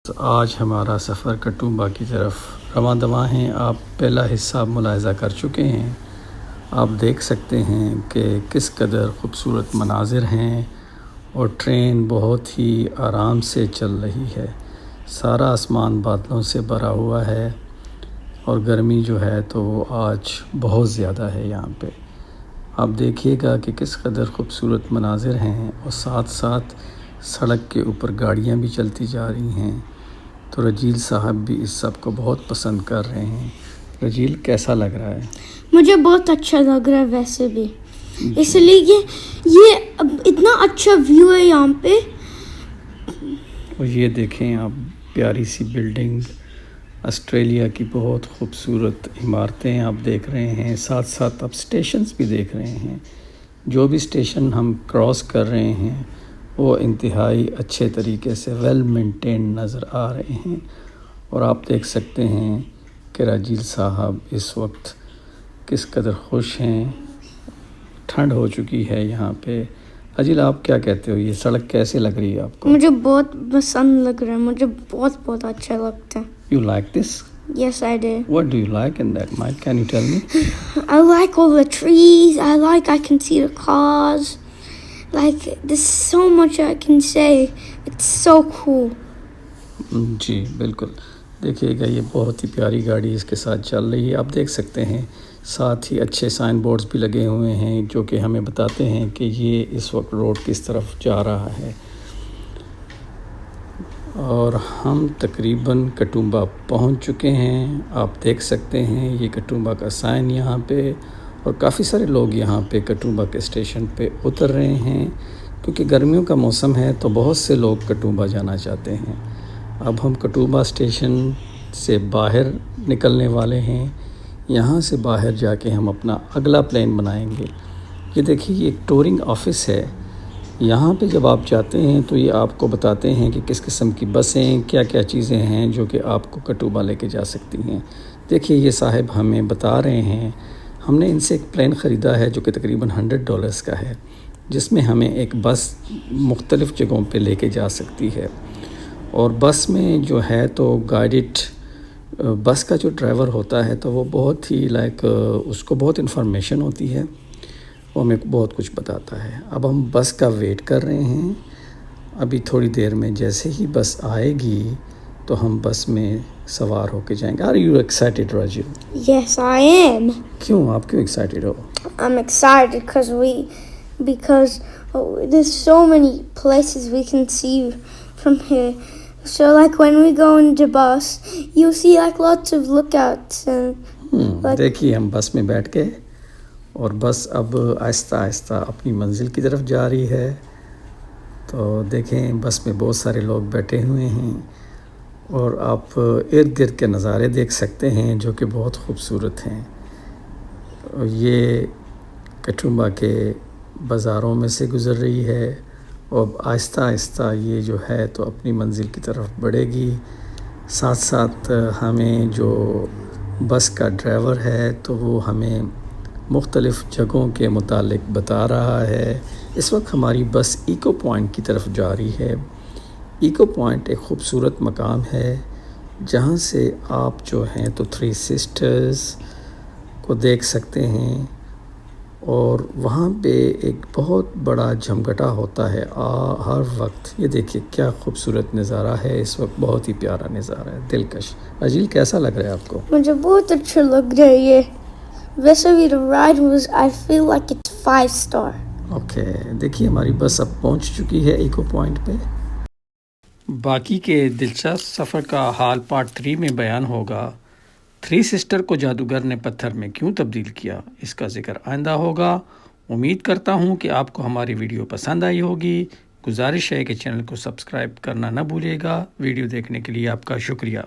تو آج ہمارا سفر کٹومبا کی طرف رواں دواں ہیں۔ آپ پہلا حصہ ملاحظہ کر چکے ہیں۔ آپ دیکھ سکتے ہیں کہ کس قدر خوبصورت مناظر ہیں اور ٹرین بہت ہی آرام سے چل رہی ہے۔ سارا آسمان بادلوں سے بھرا ہوا ہے اور گرمی جو ہے تو وہ آج بہت زیادہ ہے یہاں پہ۔ آپ دیکھیے گا کہ کس قدر خوبصورت مناظر ہیں اور ساتھ ساتھ سڑک کے اوپر گاڑیاں بھی چلتی جا رہی ہیں۔ تو رجیل صاحب بھی اس سب کو بہت پسند کر رہے ہیں۔ رجیل کیسا لگ رہا ہے؟ مجھے بہت اچھا لگ رہا ہے ویسے بھی، اس لیے یہ اتنا اچھا ویو ہے یہاں پہ۔ اور یہ دیکھیں آپ، پیاری سی بلڈنگ، آسٹریلیا کی بہت خوبصورت عمارتیں آپ دیکھ رہے ہیں۔ ساتھ ساتھ آپ اسٹیشنز بھی دیکھ رہے ہیں۔ جو بھی اسٹیشن ہم کراس کر رہے ہیں وہ انتہائی اچھے طریقے سے ویل مینٹین نظر آ رہے ہیں۔ اور آپ دیکھ سکتے ہیں کہ راجیل صاحب اس وقت کس قدر خوش ہیں۔ ٹھنڈ ہو چکی ہے یہاں پہ۔ راجیل آپ کیا کہتے ہو، یہ سڑک کیسے لگ رہی ہے آپ کو؟ مجھے بہت پسند لگ رہا ہے، مجھے بہت اچھا لگتا ہے۔ You like this? Yes, I do. What do you like in that, Mike? Can you tell me? I like all the trees. I can see the cars. Like, there's so much I can say. It's so cool. جی بالکل، دیکھیے گا یہ بہت ہی پیاری گاڑی اس کے ساتھ چل رہی ہے۔ آپ دیکھ سکتے ہیں ساتھ ہی اچھے سائن بورڈز بھی لگے ہوئے ہیں جو کہ ہمیں بتاتے ہیں کہ یہ اس وقت روڈ کس طرف جا رہا ہے۔ اور ہم تقریباً کٹومبا پہنچ چکے ہیں۔ آپ دیکھ سکتے ہیں یہ کٹومبا کا سائن یہاں پہ، اور کافی سارے لوگ یہاں پہ کٹومبا کے اسٹیشن پہ اتر رہے ہیں کیونکہ گرمیوں کا موسم ہے تو بہت سے لوگ کٹومبا جانا چاہتے ہیں۔ اب ہم کٹومبا اسٹیشن سے باہر نکلنے والے ہیں۔ یہاں سے باہر جا کے ہم اپنا اگلا پلان بنائیں گے۔ یہ دیکھیے یہ ایک ٹورنگ آفس ہے۔ یہاں پہ جب آپ جاتے ہیں تو یہ آپ کو بتاتے ہیں کہ کس قسم کی بسیں، کیا کیا چیزیں ہیں جو کہ آپ کو کٹومبا لے کے جا سکتی ہیں۔ دیکھیے یہ صاحب ہمیں بتا رہے ہیں، ہم نے ان سے ایک پلان خریدا ہے جو کہ تقریباً $100 کا ہے، جس میں ہمیں ایک بس مختلف جگہوں پہ لے کے جا سکتی ہے۔ اور بس میں جو ہے تو گائیڈڈ، بس کا جو ڈرائیور ہوتا ہے تو وہ بہت ہی اس کو بہت انفارمیشن ہوتی ہے، وہ ہمیں بہت کچھ بتاتا ہے۔ اب ہم بس کا ویٹ کر رہے ہیں۔ ابھی تھوڑی دیر میں جیسے ہی بس آئے گی تو ہم بس میں سوار ہو کے جائیں گے۔ Are you excited, Raju? Yes, I am. کیوں، آپ کیوں excited who? I'm excited because there's so many places we can see from here. So like when we go in the bus, you see like lots of lookouts and دیکھیے ہم بس میں بیٹھ کے، اور بس اب آہستہ آہستہ اپنی منزل کی طرف جا رہی ہے۔ تو دیکھیں بس میں بہت سارے لوگ بیٹھے ہوئے ہیں اور آپ ارد گرد کے نظارے دیکھ سکتے ہیں جو کہ بہت خوبصورت ہیں۔ یہ کٹومبا کے بازاروں میں سے گزر رہی ہے اور آہستہ آہستہ یہ جو ہے تو اپنی منزل کی طرف بڑھے گی۔ ساتھ ساتھ ہمیں جو بس کا ڈرائیور ہے تو وہ ہمیں مختلف جگہوں کے متعلق بتا رہا ہے۔ اس وقت ہماری بس ایکو پوائنٹ کی طرف جا رہی ہے۔ ایکو پوائنٹ ایک خوبصورت مقام ہے جہاں سے آپ جو ہیں تو 3 سسٹرز کو دیکھ سکتے ہیں، اور وہاں پہ ایک بہت بڑا جھمگٹا ہوتا ہے ہر وقت۔ یہ دیکھیے کیا خوبصورت نظارہ ہے، اس وقت بہت ہی پیارا نظارہ ہے، دلکش۔ عجیل کیسا لگ رہا ہے آپ کو؟ مجھے بہت اچھا لگ رہا ہے یہ۔ ویسے بھی the ride was, I feel like it's 5 star. Okay, دیکھیے ہماری بس اب پہنچ چکی ہے ایکو پوائنٹ پہ۔ باقی کے دلچسپ سفر کا حال پارٹ 3 میں بیان ہوگا۔ 3 سسٹر کو جادوگر نے پتھر میں کیوں تبدیل کیا، اس کا ذکر آئندہ ہوگا۔ امید کرتا ہوں کہ آپ کو ہماری ویڈیو پسند آئی ہوگی۔ گزارش ہے کہ چینل کو سبسکرائب کرنا نہ بھولیے گا۔ ویڈیو دیکھنے کے لیے آپ کا شکریہ۔